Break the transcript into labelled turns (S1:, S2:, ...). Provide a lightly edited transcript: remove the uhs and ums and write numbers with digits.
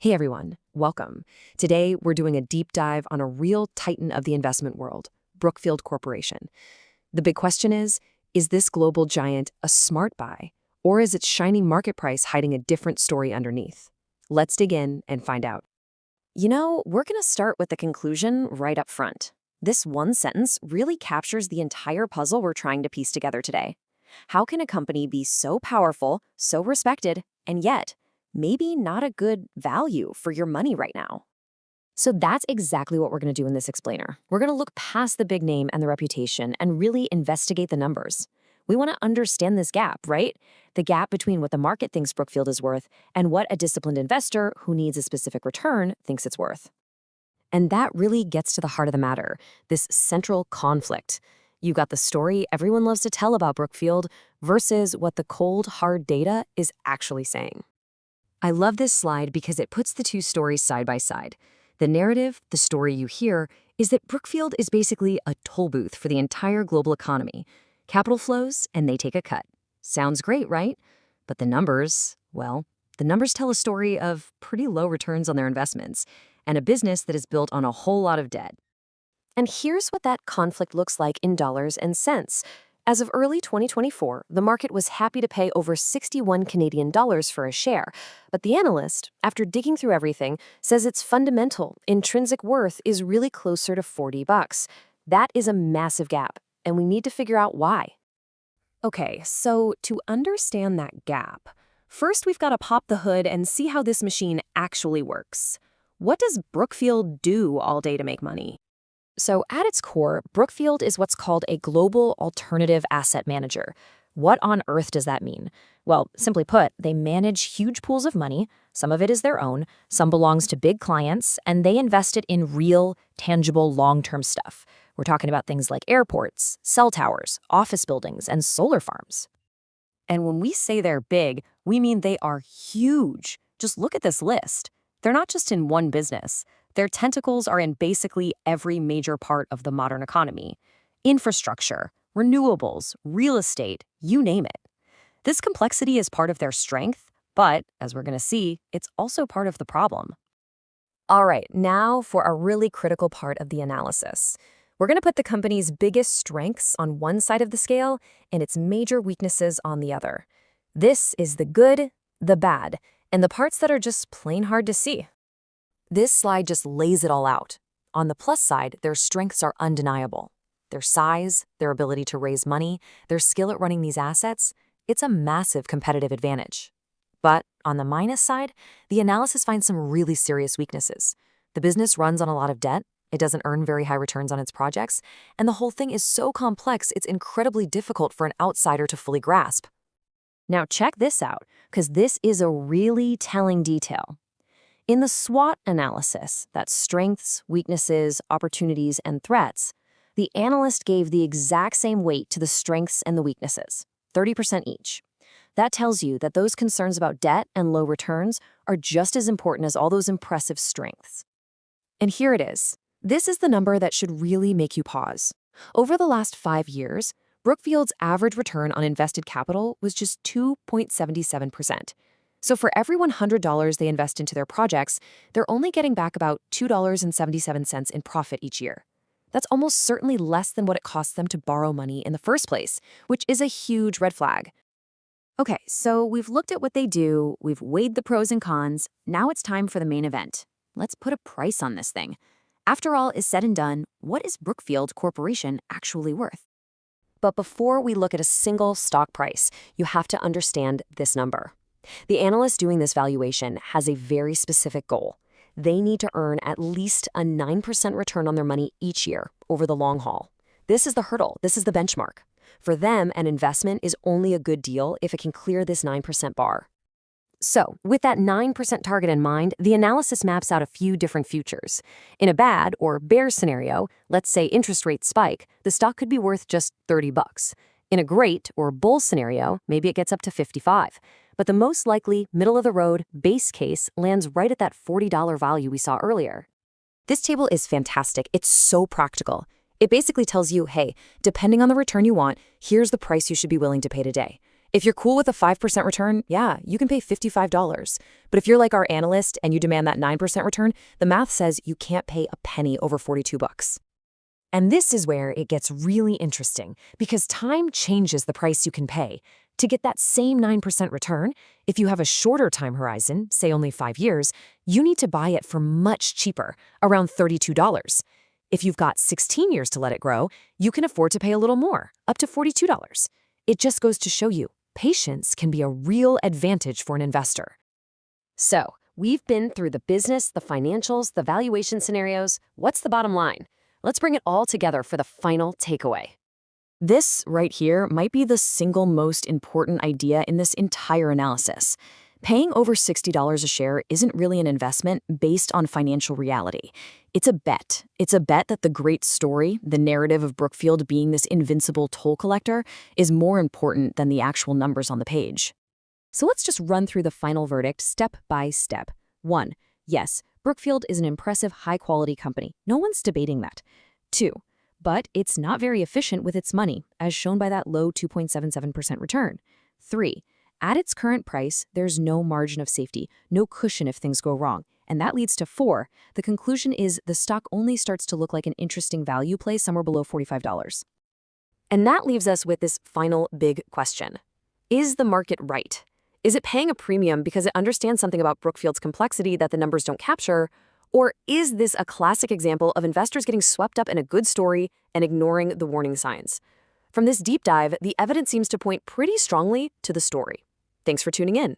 S1: Hey everyone, welcome. Today we're doing a deep dive on a real titan of the investment world, Brookfield Corporation. The big question is this global giant a smart buy, or is its shining market price hiding a different story underneath? Let's dig in and find out. We're going to start with the conclusion right up front. This one sentence really captures the entire puzzle we're trying to piece together today. How can a company be so powerful, so respected, and yet maybe not a good value for your money right now? So that's exactly what we're going to do in this explainer. We're going to look past the big name and the reputation and really investigate the numbers. We want to understand this gap, right? The gap between what the market thinks Brookfield is worth and what a disciplined investor who needs a specific return thinks it's worth. And that really gets to the heart of the matter, this central conflict. You've got the story everyone loves to tell about Brookfield versus what the cold, hard data is actually saying. I love this slide because it puts the two stories side by side. The narrative, the story you hear, is that Brookfield is basically a toll booth for the entire global economy. Capital flows, and they take a cut. Sounds great, right? But the numbers, well, the numbers tell a story of pretty low returns on their investments and a business that is built on a whole lot of debt. And here's what that conflict looks like in dollars and cents. As of early 2024, the market was happy to pay over 61 Canadian dollars for a share. But the analyst, after digging through everything, says its fundamental, intrinsic worth is really closer to $40. That is a massive gap, and we need to figure out why. Okay, so to understand that gap, first we've got to pop the hood and see how this machine actually works. What does Brookfield do all day to make money? So at its core, Brookfield is what's called a global alternative asset manager. What on earth does that mean? Well, simply put, they manage huge pools of money. Some of it is their own, some belongs to big clients, and they invest it in real, tangible, long-term stuff. We're talking about things like airports, cell towers, office buildings, and solar farms. And when we say they're big, we mean they are huge. Just look at this list. They're not just in one business. Their tentacles are in basically every major part of the modern economy. Infrastructure, renewables, real estate, you name it. This complexity is part of their strength, but, as we're going to see, it's also part of the problem. All right, now for a really critical part of the analysis. We're going to put the company's biggest strengths on one side of the scale and its major weaknesses on the other. This is the good, the bad, and the parts that are just plain hard to see. This slide just lays it all out. On the plus side, their strengths are undeniable. Their size, their ability to raise money, their skill at running these assets, it's a massive competitive advantage. But on the minus side, the analysis finds some really serious weaknesses. The business runs on a lot of debt, it doesn't earn very high returns on its projects, and the whole thing is so complex it's incredibly difficult for an outsider to fully grasp. Now check this out, because this is a really telling detail. In the SWOT analysis, that's strengths, weaknesses, opportunities, and threats, the analyst gave the exact same weight to the strengths and the weaknesses, 30% each. That tells you that those concerns about debt and low returns are just as important as all those impressive strengths. And here it is. This is the number that should really make you pause. Over the last 5 years, Brookfield's average return on invested capital was just 2.77%. So for every $100 they invest into their projects, they're only getting back about $2.77 in profit each year. That's almost certainly less than what it costs them to borrow money in the first place, which is a huge red flag. Okay, so we've looked at what they do, we've weighed the pros and cons, now it's time for the main event. Let's put a price on this thing. After all is said and done, what is Brookfield Corporation actually worth? But before we look at a single stock price, you have to understand this number. The analyst doing this valuation has a very specific goal. They need to earn at least a 9% return on their money each year over the long haul. This is the hurdle. This is the benchmark. For them, an investment is only a good deal if it can clear this 9% bar. So, with that 9% target in mind, the analysis maps out a few different futures. In a bad or bear scenario, let's say interest rates spike, the stock could be worth just $30. In a great or bull scenario, maybe it gets up to $55. But the most likely, middle-of-the-road, base case lands right at that $40 value we saw earlier. This table is fantastic. It's so practical. It basically tells you, hey, depending on the return you want, here's the price you should be willing to pay today. If you're cool with a 5% return, yeah, you can pay $55. But if you're like our analyst and you demand that 9% return, the math says you can't pay a penny over $42. And this is where it gets really interesting, because time changes the price you can pay. To get that same 9% return, if you have a shorter time horizon, say only 5 years, you need to buy it for much cheaper, around $32. If you've got 16 years to let it grow, you can afford to pay a little more, up to $42. It just goes to show you, patience can be a real advantage for an investor. So, we've been through the business, the financials, the valuation scenarios. What's the bottom line? Let's bring it all together for the final takeaway. This right here might be the single most important idea in this entire analysis. Paying over $60 a share isn't really an investment based on financial reality. It's a bet. It's a bet that the great story, the narrative of Brookfield being this invincible toll collector, is more important than the actual numbers on the page. So let's just run through the final verdict step by step. 1. Yes, Brookfield is an impressive, high-quality company. No one's debating that. 2. But it's not very efficient with its money, as shown by that low 2.77% return. 3. At its current price, there's no margin of safety, no cushion if things go wrong. And that leads to 4. The conclusion is the stock only starts to look like an interesting value play somewhere below $45. And that leaves us with this final big question. Is the market right? Is it paying a premium because it understands something about Brookfield's complexity that the numbers don't capture? Or is this a classic example of investors getting swept up in a good story and ignoring the warning signs? From this deep dive, the evidence seems to point pretty strongly to the story. Thanks for tuning in.